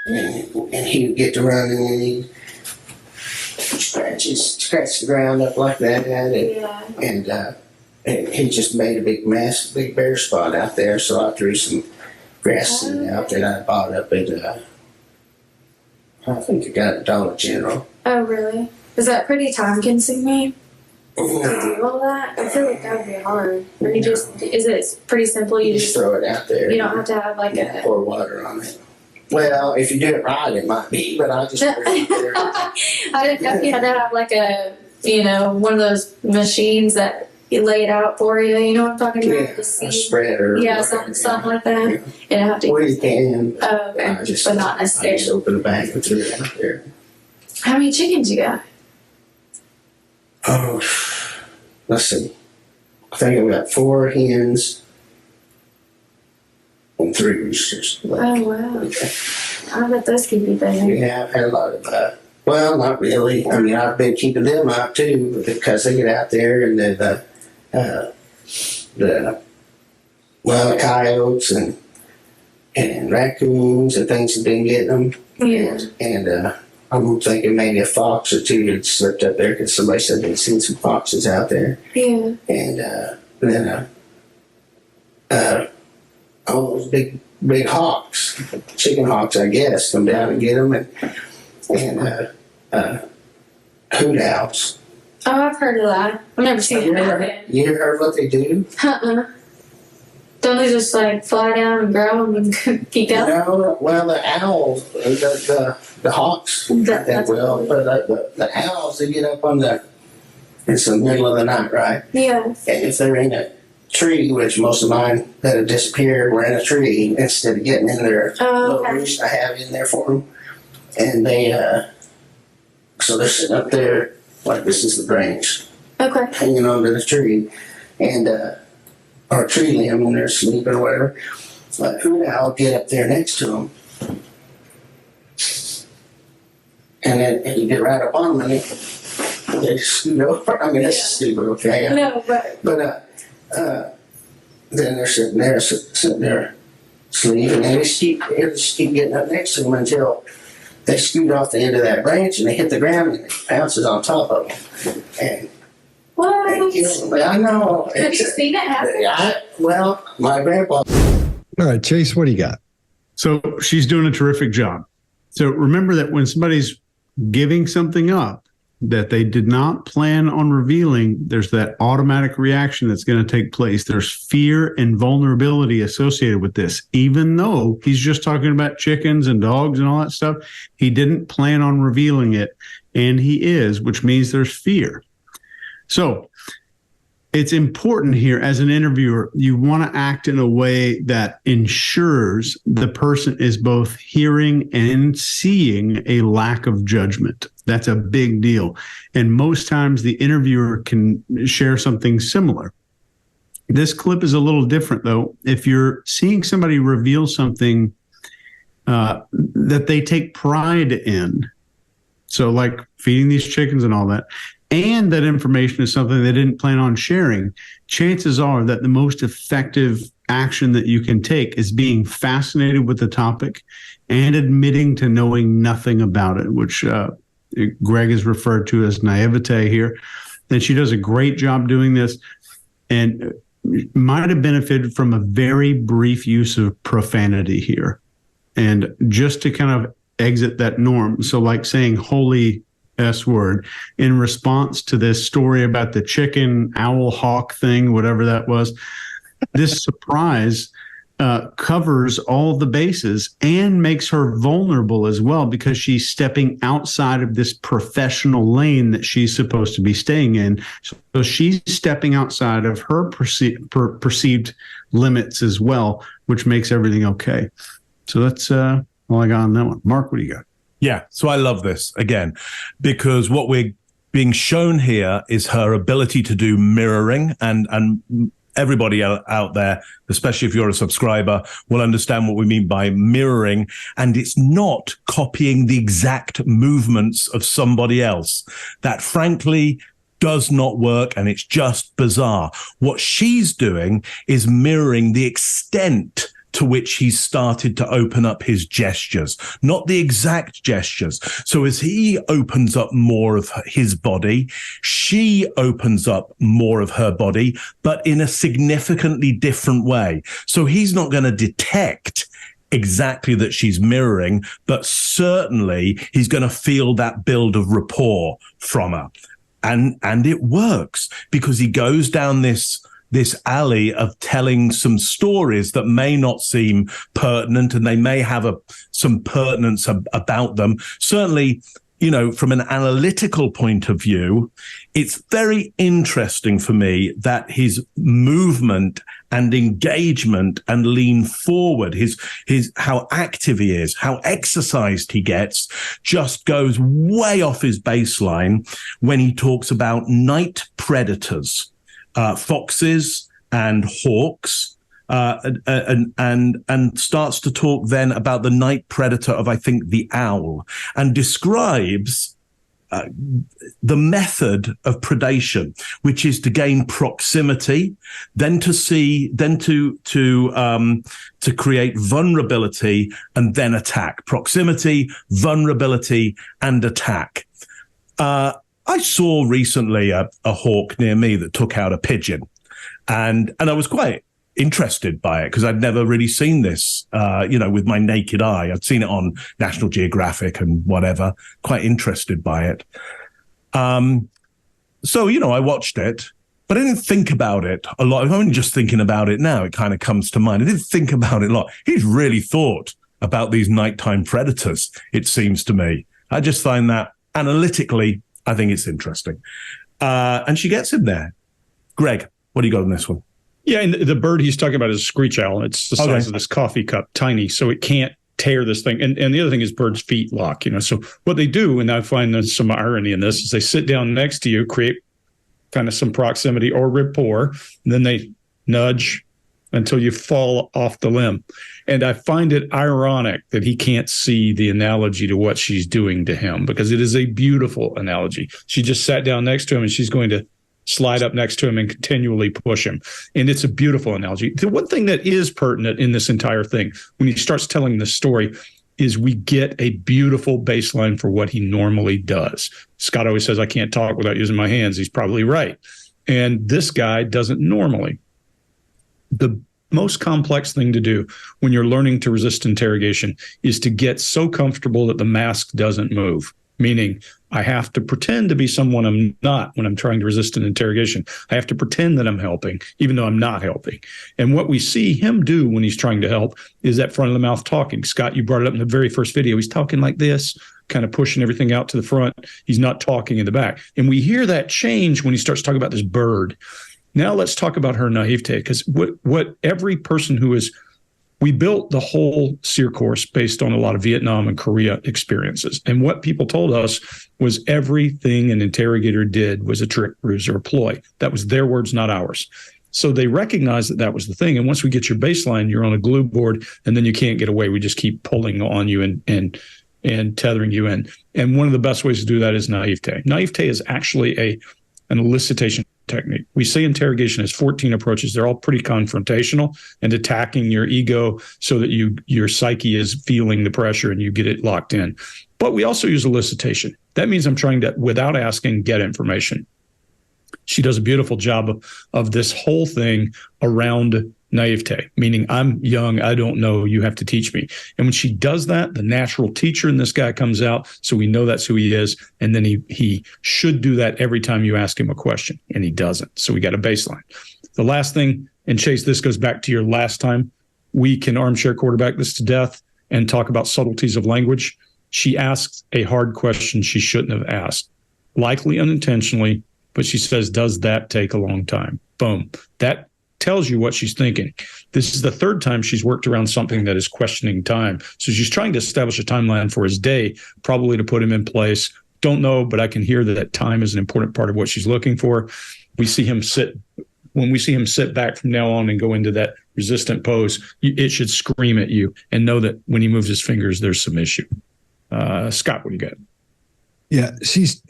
and he would get to running and he'd scratch the ground up like that, and he just made a big mess, big bare spot out there. So I threw some grass seed out that I bought up at, I think I got at Dollar General. Oh, really? Is that pretty time consuming to do all that? I feel like that would be hard. Or you just, is it pretty simple? You just throw it out there. You don't have to have like a... Pour water on it. Well, if you do it right, it might be, but I just threw it there. I didn't know if you had to have like a, one of those machines that you lay it out for you. You know what I'm talking about? Yeah, a spreader. Yeah, something like that. Yeah. And have to. Well, you can. Oh, okay. But not necessarily. I just open the bag and threw it out there. How many chickens you got? Oh, let's see. I think I've got 4 hens and 3 roosters. Oh, wow. Okay. I bet those could be big. Yeah, I've had a lot of well, not really. I mean, I've been keeping them out too because they get out there and the coyotes and raccoons and things have been getting them. Yeah. And I'm thinking maybe a fox or 2 had slipped up there because somebody said they'd seen some foxes out there. Yeah. And then all those big hawks, chicken hawks, I guess, come down and get them, and hoot owls. Oh, I've heard of that. I've never seen it happen. You ever heard what they do? Don't they just like fly down and growl and keep going? No, well, the owls, the hawks, they will, but the owls, they get up it's the middle of the night, right? Yeah. And if they're in a tree, which most of mine that have disappeared were in a tree, instead of getting in their little roost I have in there for them, and they, so they're sitting up there, like this is the branch, hanging onto the tree, and, or tree limb when they're asleep or whatever. But I'll get up there next to them, and you get right up on them, and they scoot over. I mean, that's stupid, okay? No, but then they're sitting there sleeping, and they just keep getting up next to them until they scoot off the end of that branch and they hit the ground and it bounces on top of them. And what? I know. Have you seen it happen? Well, my grandpa. All right, Chase, what do you got? So she's doing a terrific job. So remember that when somebody's giving something up that they did not plan on revealing, there's that automatic reaction that's going to take place. There's fear and vulnerability associated with this. Even though he's just talking about chickens and dogs and all that stuff, he didn't plan on revealing it, and he is, which means there's fear. So it's important here as an interviewer, you want to act in a way that ensures the person is both hearing and seeing a lack of judgment. That's a big deal. And most times the interviewer can share something similar. This clip is a little different, though. If you're seeing somebody reveal something that they take pride in, so like feeding these chickens and all that, and that information is something they didn't plan on sharing, chances are that the most effective action that you can take is being fascinated with the topic and admitting to knowing nothing about it, which Greg is referred to as naivete here. And she does a great job doing this and might have benefited from a very brief use of profanity here. And just to kind of exit that norm. So like saying holy S word in response to this story about the chicken owl hawk thing, whatever that was. This surprise covers all the bases and makes her vulnerable as well because she's stepping outside of this professional lane that she's supposed to be staying in. So she's stepping outside of her perceived limits as well, which makes everything okay. So that's all I got on that one. Mark, what do you got? Yeah, so I love this, again, because what we're being shown here is her ability to do mirroring, and everybody out there, especially if you're a subscriber, will understand what we mean by mirroring, and it's not copying the exact movements of somebody else. That, frankly, does not work, and it's just bizarre. What she's doing is mirroring the extent to which he started to open up his gestures, not the exact gestures. So as he opens up more of his body, she opens up more of her body, but in a significantly different way. So he's not going to detect exactly that she's mirroring, but certainly he's going to feel that build of rapport from her. And it works because he goes down this alley of telling some stories that may not seem pertinent, and they may have some pertinence about them. Certainly, from an analytical point of view, it's very interesting for me that his movement and engagement and lean forward, his how active he is, how exercised he gets, just goes way off his baseline when he talks about night predators, foxes and hawks, and starts to talk then about the night predator of, I think, the owl, and describes the method of predation, which is to gain proximity, then to create vulnerability, and then attack. Proximity, vulnerability, and attack. I saw recently a hawk near me that took out a pigeon, and I was quite interested by it because I'd never really seen this, with my naked eye. I'd seen it on National Geographic and whatever, quite interested by it. So, I watched it, but I didn't think about it a lot. I'm only just thinking about it now. It kind of comes to mind. I didn't think about it a lot. He's really thought about these nighttime predators, it seems to me. I just find that analytically, I think it's interesting. And she gets him there. Greg, what do you got on this one? Yeah, and the bird he's talking about is a screech owl. It's the size of this coffee cup, tiny, so it can't tear this thing. And the other thing is birds' feet lock, So what they do, and I find there's some irony in this, is they sit down next to you, create kind of some proximity or rapport, and then they nudge until you fall off the limb. And I find it ironic that he can't see the analogy to what she's doing to him, because it is a beautiful analogy. She just sat down next to him, and she's going to slide up next to him and continually push him. And it's a beautiful analogy. The one thing that is pertinent in this entire thing, when he starts telling the story, is we get a beautiful baseline for what he normally does. Scott always says, I can't talk without using my hands. He's probably right. And this guy doesn't normally. The most complex thing to do when you're learning to resist interrogation is to get so comfortable that the mask doesn't move. Meaning, I have to pretend to be someone I'm not when I'm trying to resist an interrogation. I have to pretend that I'm helping, even though I'm not helping. And what we see him do when he's trying to help is that front of the mouth talking. Scott, you brought it up in the very first video. He's talking like this, kind of pushing everything out to the front. He's not talking in the back. And we hear that change when he starts talking about this bird. Now let's talk about her naivete, because what every person who is we built the whole SEER course based on a lot of Vietnam and Korea experiences. And what people told us was everything an interrogator did was a trick, ruse, or a ploy. That was their words, not ours. So they recognized that that was the thing. And once we get your baseline, you're on a glue board, and then you can't get away. We just keep pulling on you and tethering you in. And one of the best ways to do that is naivete. Naivete is actually an elicitation technique. We say interrogation has 14 approaches. They're all pretty confrontational and attacking your ego so that your psyche is feeling the pressure and you get it locked in. But we also use elicitation. That means I'm trying to, without asking, get information. She does a beautiful job of this whole thing around naivete, meaning I'm young, I don't know, you have to teach me. And when she does that, the natural teacher in this guy comes out, so we know that's who he is. And then he should do that every time you ask him a question, and he doesn't. So we got a baseline. The last thing, and Chase, this goes back to your last time, we can armchair quarterback this to death and talk about subtleties of language. She asks a hard question she shouldn't have asked, likely unintentionally, but she says, does that take a long time? Boom. That tells you what she's thinking. This is the third time she's worked around something that is questioning time. So she's trying to establish a timeline for his day, probably to put him in place. Don't know, but I can hear that time is an important part of what she's looking for. When we see him sit back from now on and go into that resistant pose, it should scream at you and know that when he moves his fingers, there's some issue. Scott, what do you got? Yeah, she's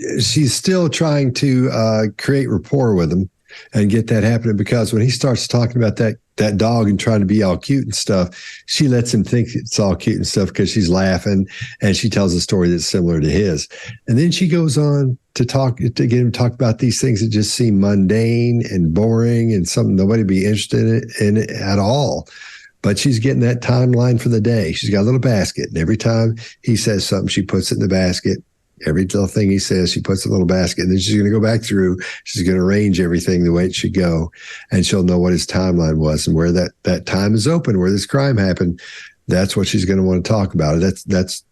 still trying to create rapport with him and get that happening, because when he starts talking about that that dog and trying to be all cute and stuff, she lets him think it's all cute and stuff because she's laughing, and she tells a story that's similar to his. And then she goes on to get him to talk about these things that just seem mundane and boring and something nobody would be interested in it at all. But she's getting that timeline for the day. She's got a little basket, and every time he says something, she puts it in the basket. Every little thing he says, she puts in a little basket, and then she's going to go back through. She's going to arrange everything the way it should go, and she'll know what his timeline was and where that time is open, where this crime happened. That's what she's going to want to talk about. That's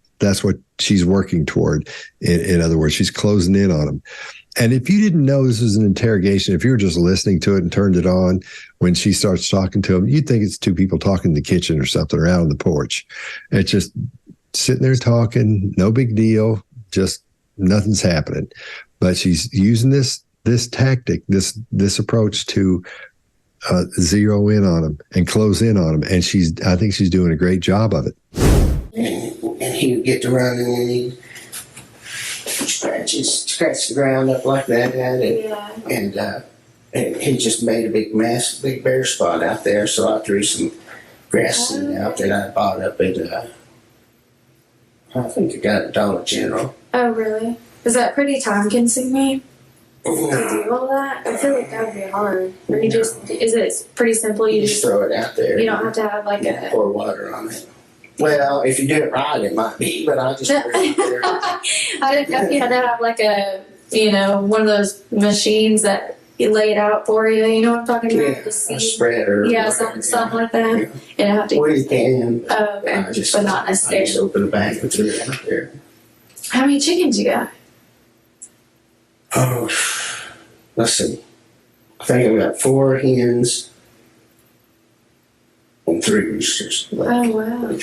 what she's working toward. In other words, she's closing in on him. And if you didn't know this was an interrogation, if you were just listening to it and turned it on when she starts talking to him, you'd think it's two people talking in the kitchen or something, or out on the porch. It's just sitting there talking, no big deal. Just nothing's happening, but she's using this tactic, this approach to zero in on him and close in on him, and I think she's doing a great job of it. And he would get to running, and he scratch the ground up like that, and he just made a big mess, big bare spot out there. So I threw some grass out that I bought up at. I think it got at Dollar General. Oh, really? Is that pretty time consuming to do all that? I feel like that would be hard. Or is it pretty simple? You just throw it out there. You don't have to have like pour water on it. Well, if you do it right, it might be, but I just threw it there. I didn't know if you had to have like one of those machines that you lay it out for you. You know what I'm talking about? Yeah, a spreader. Yeah, something like that. Yeah. And have to. Well, you can. Okay. But not necessarily. I just open the bag and threw it out there. How many chickens you got? Oh, let's see. I think I've got 4 hens and 3 roosters. Oh, wow.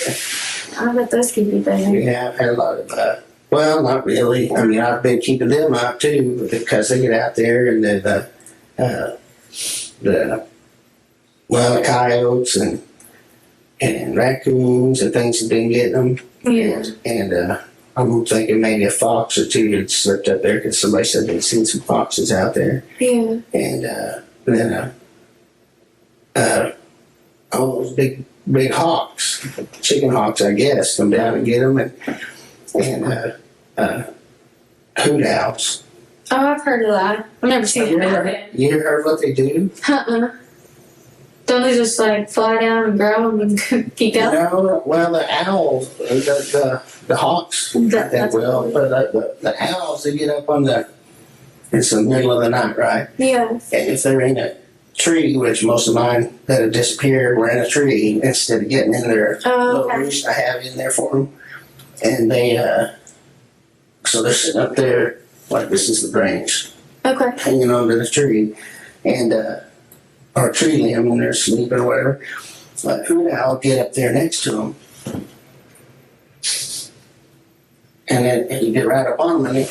I bet those could be big. Yeah, I've had a lot of well, not really. I mean, I've been keeping them out too because they get out there and the coyotes and raccoons and things have been getting them. Yeah. And I'm thinking maybe a fox or 2 had slipped up there because somebody said they'd seen some foxes out there. Yeah. And then all those big hawks, chicken hawks, I guess, come down and get them, and hoot owls. Oh, I've heard of that. I've never seen it happen. You ever heard what they do? Don't they just like fly down and growl and keep going? No, well, the owls, the hawks, they will, but the owls, they get up it's the middle of the night, right? Yeah. And if they're in a tree, which most of mine that have disappeared were in a tree, instead of getting in their little roost I have in there for them, and they, so they're sitting up there, like this is the branch, hanging onto the tree, and, or tree limb when they're sleeping or whatever. But I'll get up there next to them, and you get right up on them, and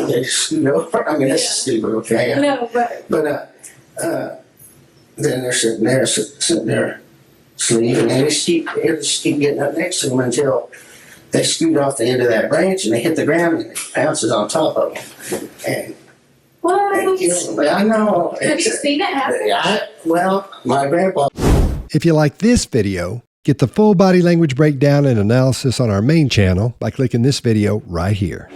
they scoot over. I mean, that's stupid, okay? No, but then they're sitting there sleeping, and they just keep getting up next to them until they scoot off the end of that branch and they hit the ground and it bounces on top of them. And what? I know. Have you seen it happen? Well, my grandpa. If you like this video, get the full body language breakdown and analysis on our main channel by clicking this video right here.